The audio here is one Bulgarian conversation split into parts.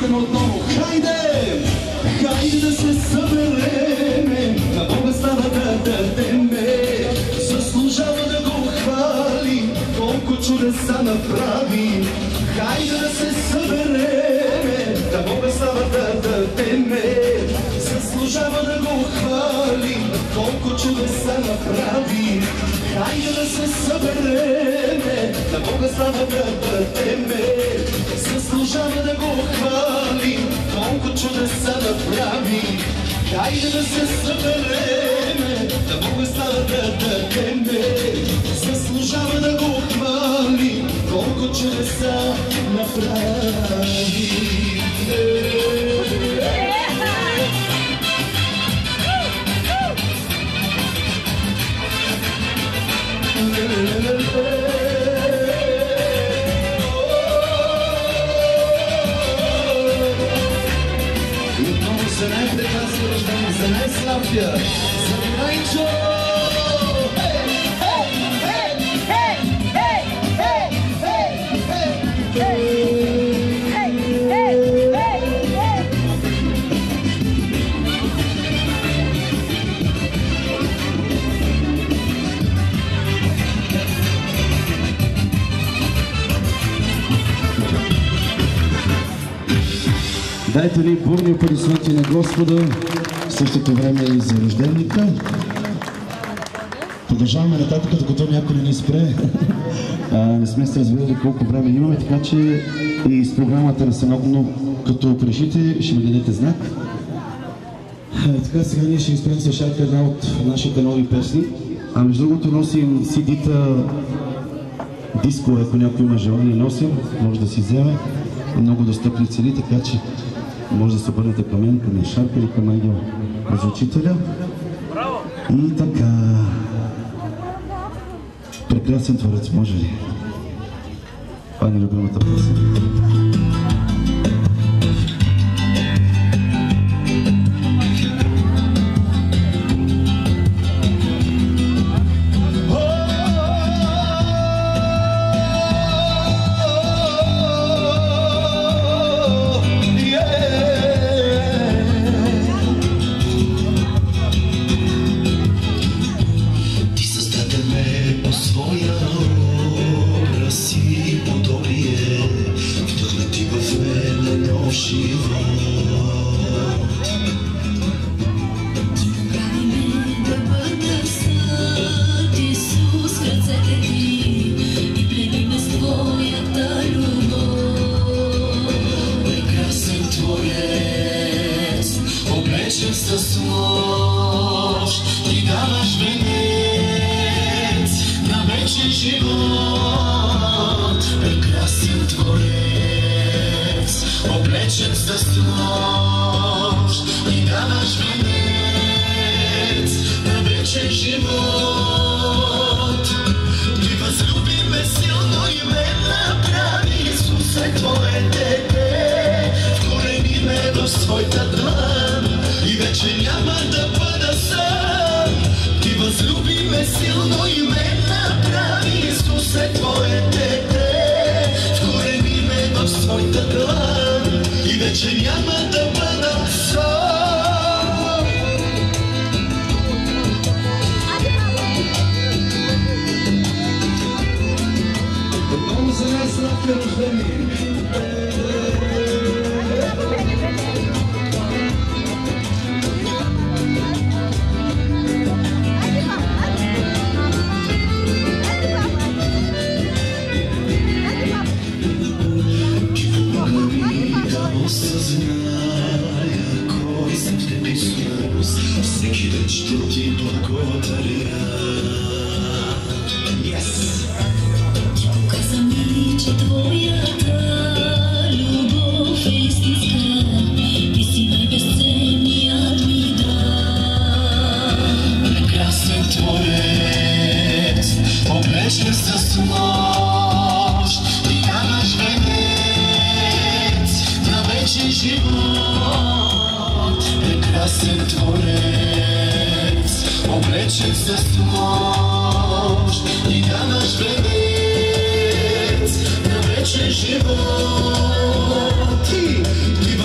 Викаме отново, хайде! Хайде да се събереме, на Бога става да дадеме. Заслужава да го хвали, колко чудеса направи. Хайде да се събереме, на Бога става да дадеме. Заслужава да го хвали, колко чудеса направи. Хайде да се събереме, на Бога става да дадеме. Заслужава да го хвали, колко чудеса направи. Хайде да се събереме, на Бога става да дадеме. Заслужава да го хвали, колко чудеса направи. За най-прекрасно рождение, за най-славия, за Райчо! Дайте ни бурни аплодисменти на Господа, в същото време и за рожденика. Продължаваме нататък, докато някой не ни спре. Не сме се разбирали колко време имаме, така че и с програмата на Сънок, но като решите, ще ми дадете знак. Така, сега ние ще изпеем с Шарка една от нашите нови песни. А между другото носим CD-та диско, ако някой има желание, носим, може да си вземе. Много достъпни цени, така че може да се обърнете към мен, към Шарка или към Ангел Разучителя. И така. Прекрасен творец, може ли? Това е нелюбимата песен. Ти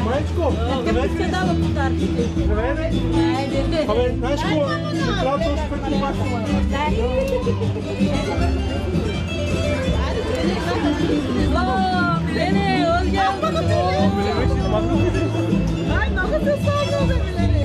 Майчко, ти дала подарки. Абе, знаеш какво? Трябва да успех на максимум. О, Милени, Олга! Ай, много се сложно за Милени.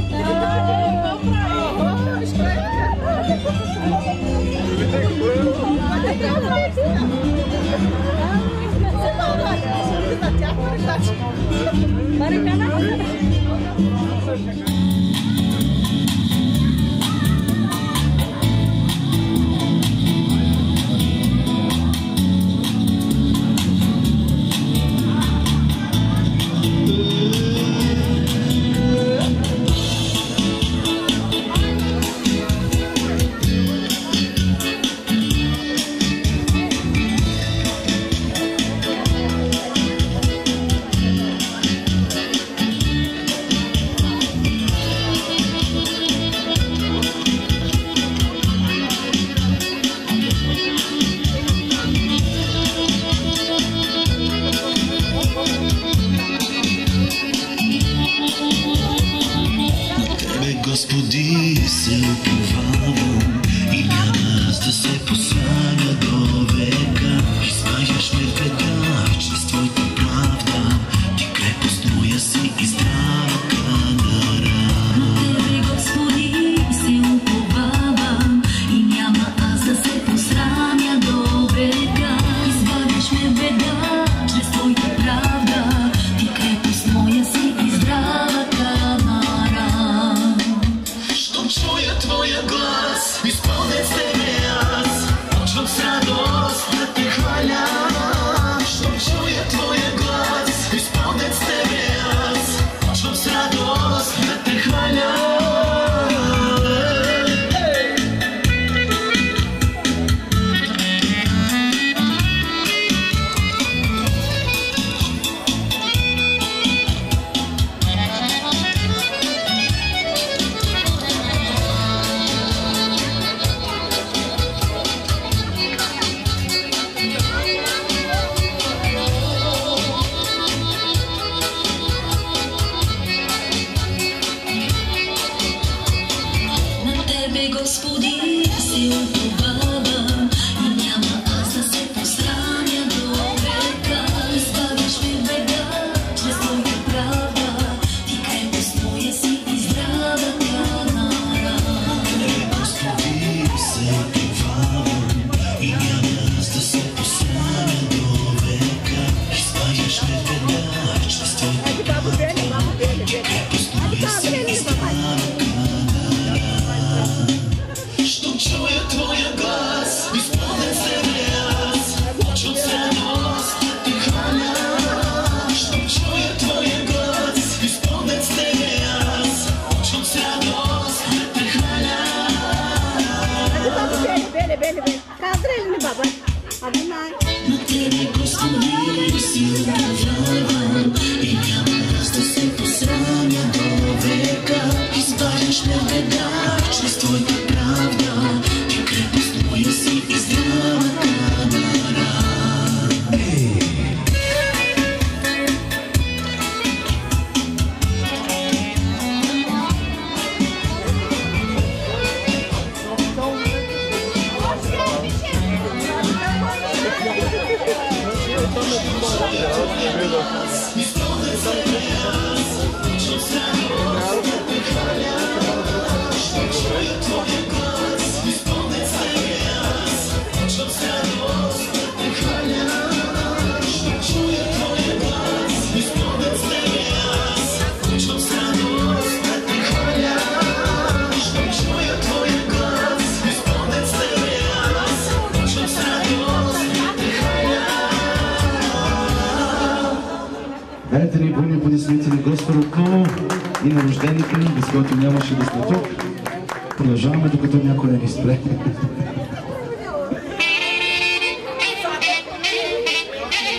Господи, се уповавам и няма аз да се посваня до века. Избавяш ме веднага чрез твоята правда, ти крепост моя си и здрава канара. На тебе, Господи, се уповавам и няма аз да се посрамя до века. Избавяш ме веднага чрез твоята правда, ти крепост моя си и здрава канара. Чуя твоя глас, изпълнен с тебе аз, почвам с радост да те хваля. Щом чуя твоя глас, изпълнен с тебе аз, почвам с радост да те хваля. Господи, се уповавам и няма аз да се посрамя до века. Избавяш ме веднага чрез твоята правда, ти крепост моя си и здрава канара. Господи, се уповавам и няма аз да се посрамя до века. Избавяш ме веднага чрез твоята правда, крепост моя си и здрава канара. Щом чуя твоя глас, изпълнен с тебе аз, почвам с радост да те хваля. Щом чуя твоя глас, изпълнен с тебе аз, почвам с радост да те хваля. На тебе, Господи, се уповавам и няма аз да се посрамя до века. Избавяш ме веднага чрез твоята правда, ти крепост моя си и здрава канара. Дайте ни бурни аплодисменти на Господ отново и на рожденика ни, без който нямаше да сме тук. Продължаваме, докато някой не ни спре.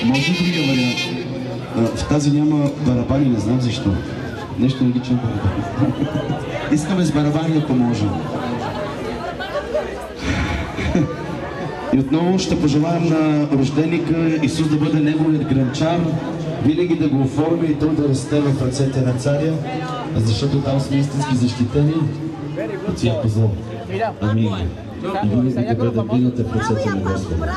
Може ли другия вариант? В тази няма барабани, не знам защо. Нещо наричам барабани. Искаме с барабани, ако може. И отново ще пожелаем на рожденика Исус да бъде неговият гранчар, винаги да го оформи и той да расте в ръцете на царя, защото там сме истински защитени от всяко зло. Амин. И винаги да бъде вината в ръцете на Господа.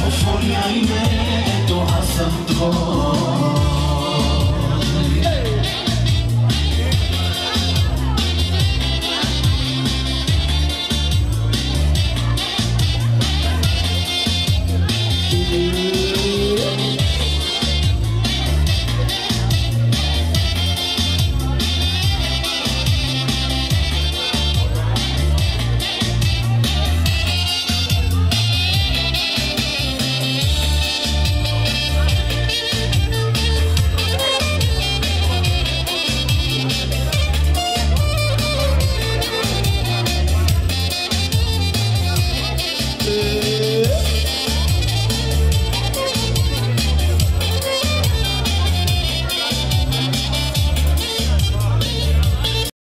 Оформяй ме, ето аз съм твой.